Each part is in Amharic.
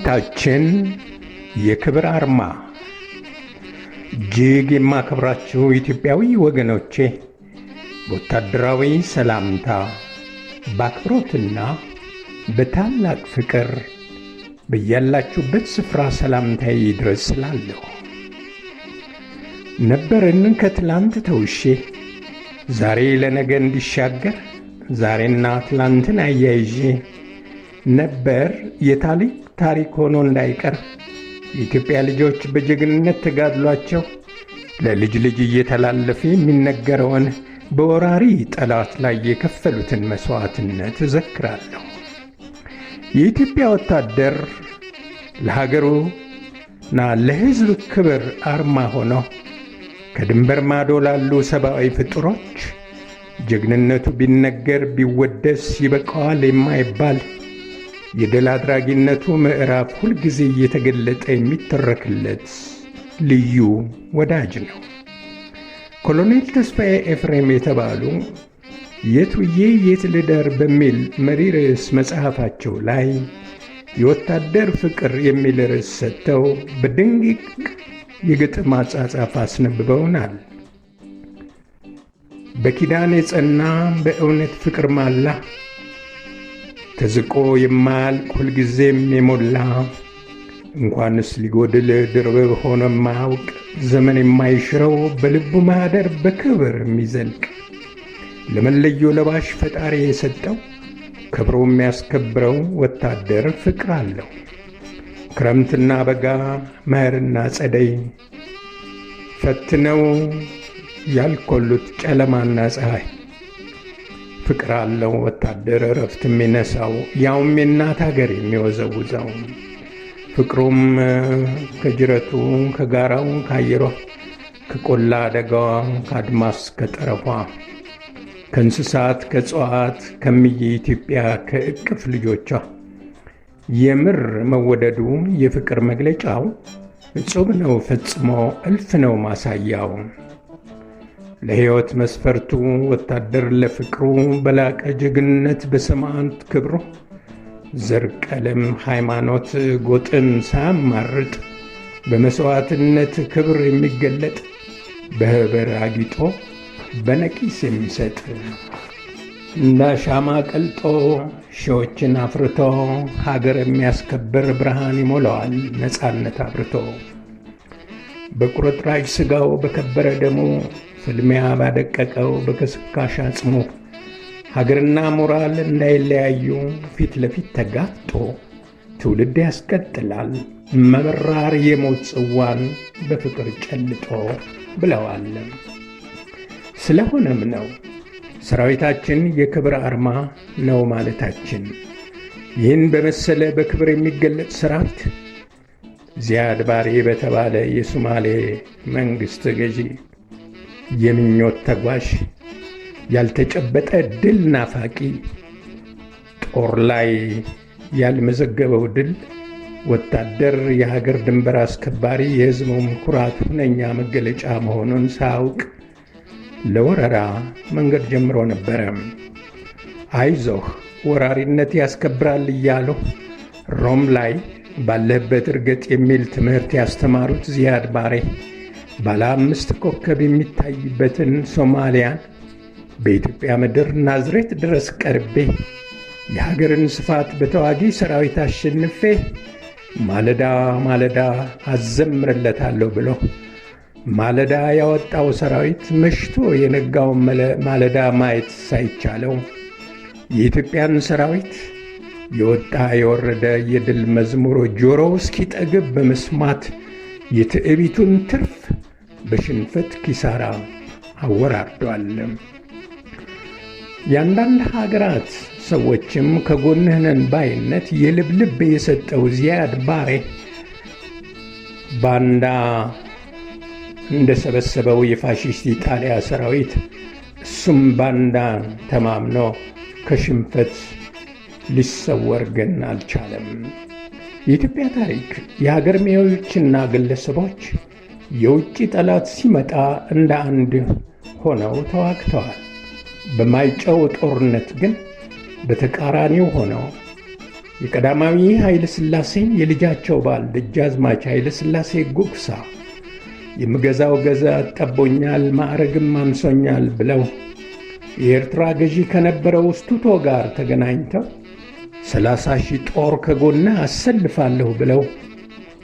የሰራዊታችን የክብር አርማ። እጅግ የማከብራችሁ ኢትዮጵያዊ ወገኖቼ በወታደራዊ ሰላምታ በአክብሮትና በታላቅ ፍቅር በያላችሁበት ስፍራ ሰላምታዬ ይድረስ እላለሁ። ነበርን ከትላንት ተውሼ ዛሬ ለነገ እንዲሻገር ዛሬና ትላንትን አያይዤ ነበር ታሪክ ሆኖ እንዳይቀር የኢትዮጵያ ልጆች በጀግንነት ተጋድሏቸው ለልጅ ልጅ እየተላለፈ የሚነገረውን በወራሪ ጠላት ላይ የከፈሉትን መስዋዕትነት እዘክራለሁ። የኢትዮጵያ ወታደር ለሀገሩና ለሕዝብ ክብር አርማ ሆኖ ከድንበር ማዶ ላሉ ሰብአዊ ፍጡሮች ጀግንነቱ ቢነገር ቢወደስ ይበቃዋል የማይባል የድል አድራጊነቱ ምዕራፍ ሁልጊዜ እየተገለጠ የሚተረክለት ልዩ ወዳጅ ነው። ኮሎኔል ተስፋዬ ኤፍሬም የተባሉ የት ውዬ የት ልደር በሚል መሪ ርዕስ መጽሐፋቸው ላይ የወታደር ፍቅር የሚል ርዕስ ሰጥተው በድንቅ የግጥም አጻጻፍ አስነብበውናል። በኪዳን የጸና በእውነት ፍቅር ማላ ተዝቆ የማያልቅ ሁልጊዜም የሞላ እንኳንስ ሊጎድል ድርብ ሆኖ የማያውቅ ዘመን የማይሽረው በልቡ ማኅደር በክብር የሚዘልቅ ለመለዮ ለባሽ ፈጣሪ የሰጠው ከብሮ የሚያስከብረው ወታደር ፍቅር አለው። ክረምትና በጋ መኸርና ጸደይ ፈትነው ያልኮሉት ጨለማና ፀሐይ ፍቅር አለው ወታደር እረፍት የሚነሳው ያውም የእናት ሀገር የሚወዘውዘው ፍቅሩም ከጅረቱ ከጋራው ከአየሯ ከቆላ አደጋዋ ከአድማስ ከጠረፏ ከእንስሳት ከእጽዋት ከምየ ኢትዮጵያ ከእቅፍ ልጆቿ የምር መወደዱ የፍቅር መግለጫው እጹብ ነው ፈጽሞ እልፍ ነው ማሳያው። ለሕይወት መስፈርቱ ወታደር ለፍቅሩ በላቀ ጀግንነት በሰማዕት ክብሩ ዘር፣ ቀለም፣ ሃይማኖት፣ ጎጥን ሳያማርጥ በመሥዋዕትነት ክብር የሚገለጥ በኅብር አጊጦ በነቂስ የሚሰጥ እንደ ሻማ ቀልጦ ሺዎችን አፍርቶ ሀገር የሚያስከብር ብርሃን ይሞላዋል ነፃነት አብርቶ በቁርጥራጭ ሥጋው በከበረ ደሙ ፍልሚያ ባደቀቀው በከስካሽ አጽሙ ሀገርና ሞራል እንዳይለያዩ ፊት ለፊት ተጋፍጦ ትውልድ ያስቀጥላል መራር የሞት ጽዋን በፍቅር ጨልጦ ብለዋል። ስለሆነም ነው ሰራዊታችን የክብር አርማ ነው ማለታችን። ይህን በመሰለ በክብር የሚገለጥ ሰራዊት ዚያድ ባሬ በተባለ የሶማሌ መንግሥት ገዢ የምኞት ተጓዥ ያልተጨበጠ ድል ናፋቂ ጦር ላይ ያልመዘገበው ድል ወታደር የሀገር ድንበር አስከባሪ የሕዝቡም ኩራት ሁነኛ መገለጫ መሆኑን ሳያውቅ ለወረራ መንገድ ጀምሮ ነበረ። አይዞህ ወራሪነት ያስከብራል እያሉ ሮም ላይ ባለህበት እርገጥ የሚል ትምህርት ያስተማሩት ዚያድ ባሬ ባለ 5 ኮከብ የሚታይበትን ሶማሊያን በኢትዮጵያ ምድር ናዝሬት ድረስ ቀርቤ የሀገርን ስፋት በተዋጊ ሰራዊት አሸንፌ ማለዳ ማለዳ አዘምርለታለሁ ብሎ ማለዳ ያወጣው ሰራዊት መሽቶ የነጋውን ማለዳ ማየት ሳይቻለው የኢትዮጵያን ሰራዊት የወጣ የወረደ የድል መዝሙር ጆሮው እስኪጠግብ በመስማት የትዕቢቱን ትርፍ በሽንፈት ኪሳራ አወራርዷል። የአንዳንድ ሀገራት ሰዎችም ከጎንህ ነን ባይነት የልብ የሰጠው ዚያድ ባሬ ባንዳ እንደሰበሰበው የፋሺስት ኢጣሊያ ሰራዊት እሱም ባንዳን ተማምኖ ከሽንፈት ሊሰወር ግን አልቻለም። የኢትዮጵያ ታሪክ የሀገር መሪዎችና ግለሰቦች የውጭ ጠላት ሲመጣ እንደ አንድ ሆነው ተዋግተዋል። በማይጨው ጦርነት ግን በተቃራኒው ሆነው የቀዳማዊ ኃይለ ሥላሴን የልጃቸው ባል ደጃዝማች ኃይለ ሥላሴ ጉግሳ የምገዛው ገዛ ጠቦኛል፣ ማዕረግም አንሶኛል ብለው የኤርትራ ገዢ ከነበረው ስቱቶ ጋር ተገናኝተው 30,000 ጦር ከጎንህ አሰልፋለሁ ብለው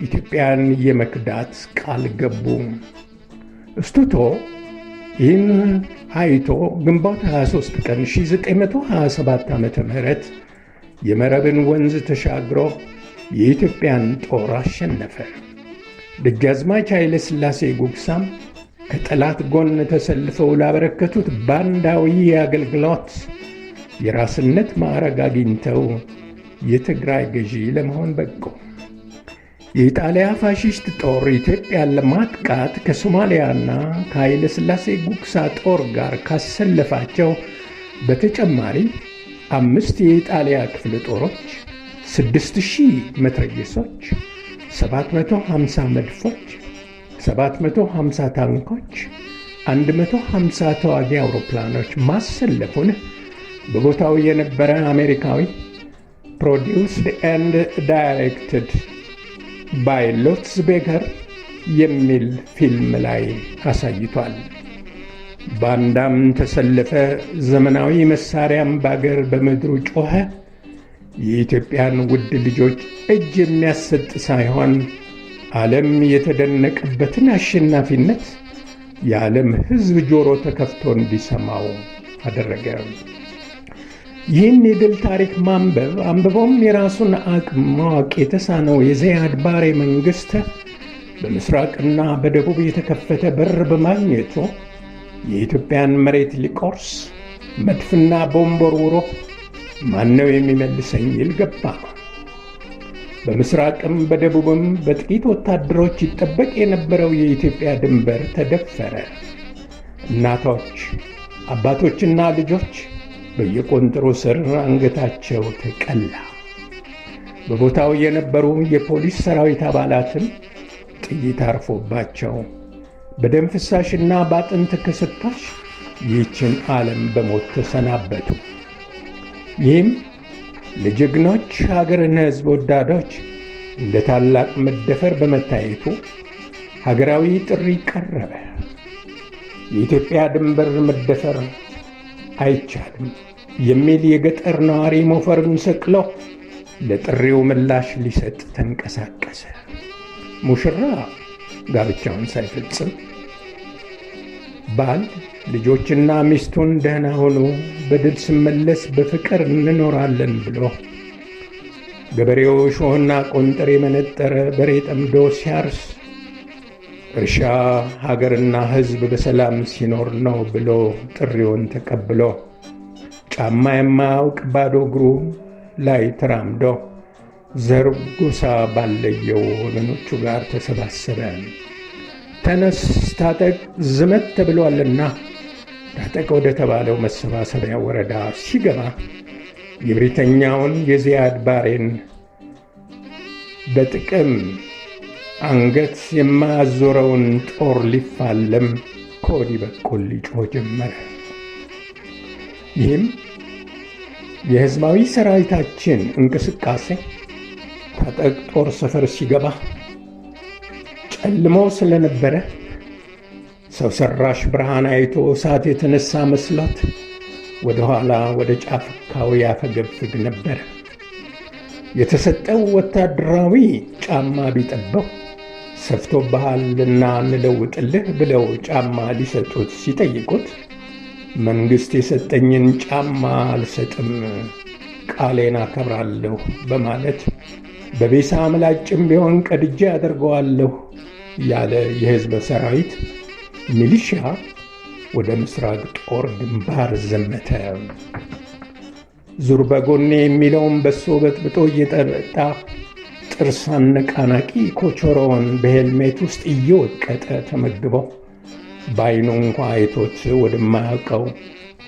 ኢትዮጵያን የመክዳት ቃል ገቡ። ስቱቶ ይህን አይቶ ግንቦት 23 ቀን 1927 ዓ.ም የመረብን ወንዝ ተሻግሮ የኢትዮጵያን ጦር አሸነፈ። ደጃዝማች ኃይለ ሥላሴ ጉግሳም ከጠላት ጎን ተሰልፈው ላበረከቱት ባንዳዊ አገልግሎት የራስነት ማዕረግ አግኝተው የትግራይ ገዢ ለመሆን በቁ። የኢጣሊያ ፋሺስት ጦር ኢትዮጵያን ለማጥቃት ከሶማሊያና ከኃይለ ሥላሴ ጉግሳ ጦር ጋር ካሰለፋቸው በተጨማሪ 5 የኢጣሊያ ክፍለ ጦሮች፣ 6,000 መትረየሶች፣ 750 መድፎች፣ 750 ታንኮች፣ 150 ተዋጊ አውሮፕላኖች ማሰለፉን በቦታው የነበረ አሜሪካዊ ፕሮዲውስድ ኤንድ ዳይሬክትድ ባይ ሎትስ ቤከር የሚል ፊልም ላይ አሳይቷል። ባንዳም ተሰለፈ፣ ዘመናዊ መሳሪያም ባገር በምድሩ ጮኸ። የኢትዮጵያን ውድ ልጆች እጅ የሚያሰጥ ሳይሆን ዓለም የተደነቀበትን አሸናፊነት የዓለም ሕዝብ ጆሮ ተከፍቶ እንዲሰማው አደረገ። ይህን የድል ታሪክ አንብቦም የራሱን አቅም ማወቅ የተሳነው የዚያድ ባሬ መንግሥት በምስራቅና በደቡብ የተከፈተ በር በማግኘቱ የኢትዮጵያን መሬት ሊቆርስ መድፍና ቦምብ ወርውሮ ማነው የሚመልሰኝ ይል ገባ። በምስራቅም በደቡብም በጥቂት ወታደሮች ይጠበቅ የነበረው የኢትዮጵያ ድንበር ተደፈረ። እናቶች፣ አባቶችና ልጆች በየቆንጥሩ ስር አንገታቸው ተቀላ። በቦታው የነበሩ የፖሊስ ሰራዊት አባላትም ጥይት አርፎባቸው በደም ፍሳሽና በአጥንት ክስካሽ ይህችን ዓለም በሞት ተሰናበቱ። ይህም ለጀግኖች ሀገርና ሕዝብ ወዳዶች እንደ ታላቅ መደፈር በመታየቱ ሀገራዊ ጥሪ ቀረበ። የኢትዮጵያ ድንበር መደፈር አይቻልም የሚል የገጠር ነዋሪ ሞፈርን ሰቅሎ ለጥሪው ምላሽ ሊሰጥ ተንቀሳቀሰ። ሙሽራ ጋብቻውን ሳይፈጽም ባል ልጆችና ሚስቱን ደህና ሆኖ በድል ስመለስ በፍቅር እንኖራለን ብሎ ገበሬው ሾህና ቆንጠር የመነጠረ በሬ ጠምዶ ሲያርስ እርሻ ሀገርና ሕዝብ በሰላም ሲኖር ነው ብሎ ጥሪውን ተቀብሎ ጫማ የማያውቅ ባዶ እግሩ ላይ ተራምዶ ዘር ጎሳ ባለየው ወገኖቹ ጋር ተሰባሰበ። ተነስ ታጠቅ ዝመት ተብሏልና ታጠቅ ወደ ተባለው መሰባሰቢያ ወረዳ ሲገባ የብሪተኛውን የዚያድ ባሬን በጥቅም አንገት የማያዞረውን ጦር ሊፋለም ከወዲህ በኩል ሊጮህ ጀመረ። ይህም የሕዝባዊ ሰራዊታችን እንቅስቃሴ ታጠቅ ጦር ሰፈር ሲገባ ጨልሞ ስለነበረ ሰው ሰራሽ ብርሃን አይቶ እሳት የተነሳ መስሎት ወደ ኋላ ወደ ጫፍካው ያፈገፍግ ነበር። የተሰጠው ወታደራዊ ጫማ ቢጠበው ሰፍቶብሃልና እንለውጥልህ ብለው ጫማ ሊሰጡት ሲጠይቁት መንግሥት የሰጠኝን ጫማ አልሰጥም፣ ቃሌን አከብራለሁ በማለት በቤሳ ምላጭም ቢሆን ቀድጄ አደርገዋለሁ ያለ የሕዝብ ሰራዊት ሚሊሻ ወደ ምስራቅ ጦር ግንባር ዘመተ። ዙር በጎኔ የሚለውን በሶ በጥብጦ እየጠጣ ጥርስ አነቃናቂ ኮቾሮውን በሄልሜት ውስጥ እየወቀጠ ተመግበው በዓይኑ እንኳ አይቶት ወደማያውቀው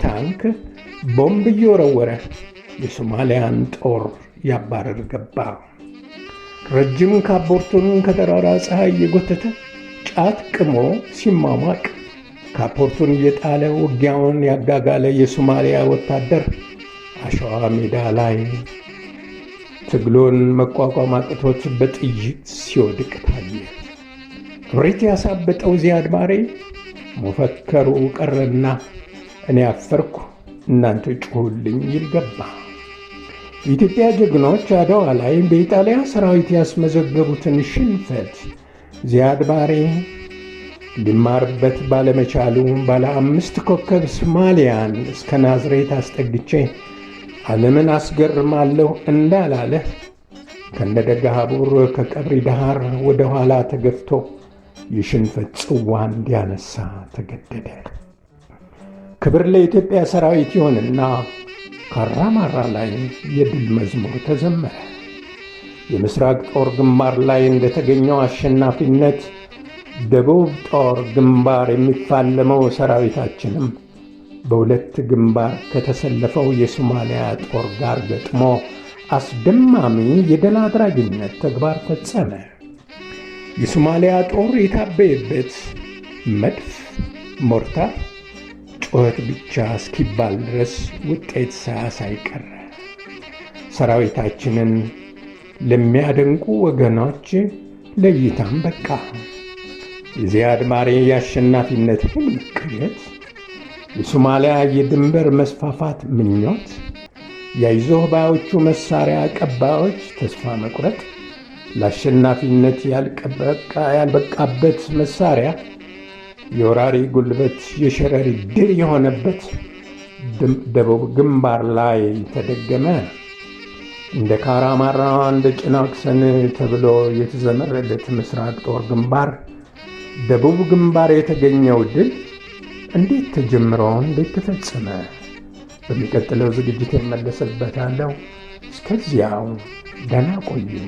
ታንክ ቦምብ እየወረወረ የሶማሊያን ጦር ያባረር ገባ። ረጅም ካፖርቱን ከተራራ ፀሐይ እየጎተተ ጫት ቅሞ ሲሟሟቅ ካፖርቱን እየጣለ ውጊያውን ያጋጋለ የሶማሊያ ወታደር አሸዋ ሜዳ ላይ ትግሉን መቋቋም አቅቶት በጥይት ሲወድቅ ታየ። እብሪት ያሳበጠው ዚያድ ባሬ መፈከሩ ቀረና እኔ አፈርኩ እናንተ ጩኹልኝ ይል ገባ። የኢትዮጵያ ጀግኖች አድዋ ላይ በኢጣሊያ ሰራዊት ያስመዘገቡትን ሽንፈት ዚያድ ባሬ ሊማርበት ባለመቻሉ ባለ 5 ኮከብ ሶማሊያን እስከ ናዝሬት አስጠግቼ ዓለምን አስገርማለሁ እንዳላለ ከነደጋሃቡር ከቀብሪ ዳሃር ወደ ኋላ ተገፍቶ የሽንፈት ጽዋ እንዲያነሳ ተገደደ። ክብር ለኢትዮጵያ ሰራዊት ይሆንና ካራማራ ላይ የድል መዝሙር ተዘመረ። የምስራቅ ጦር ግንባር ላይ እንደተገኘው አሸናፊነት ደቡብ ጦር ግንባር የሚፋለመው ሰራዊታችንም በሁለት ግንባር ከተሰለፈው የሶማሊያ ጦር ጋር ገጥሞ አስደማሚ የድል አድራጊነት ተግባር ፈጸመ። የሶማሊያ ጦር የታበየበት መድፍ፣ ሞርታር፣ ጩኸት ብቻ እስኪባል ድረስ ውጤት ሳያሳይ ቀረ። ሰራዊታችንን ለሚያደንቁ ወገኖች ለእይታም በቃ። የዚያድ ባሬ የአሸናፊነት ህልም ቅዠት፣ የሶማሊያ የድንበር መስፋፋት ምኞት፣ የአይዞህ ባዮቹ መሳሪያ አቀባዮች ተስፋ መቁረጥ፣ ለአሸናፊነት ያልበቃበት መሳሪያ የወራሪ ጉልበት የሸረሪ ድር የሆነበት ደቡብ ግንባር ላይ ተደገመ። እንደ ካራማራ እንደ ጭናክሰን ተብሎ የተዘመረለት ምስራቅ ጦር ግንባር ደቡብ ግንባር የተገኘው ድል እንዴት ተጀምሮ እንዴት ተፈጸመ? በሚቀጥለው ዝግጅት እመለስበታለሁ። እስከዚያው ደህና ቆዩኝ።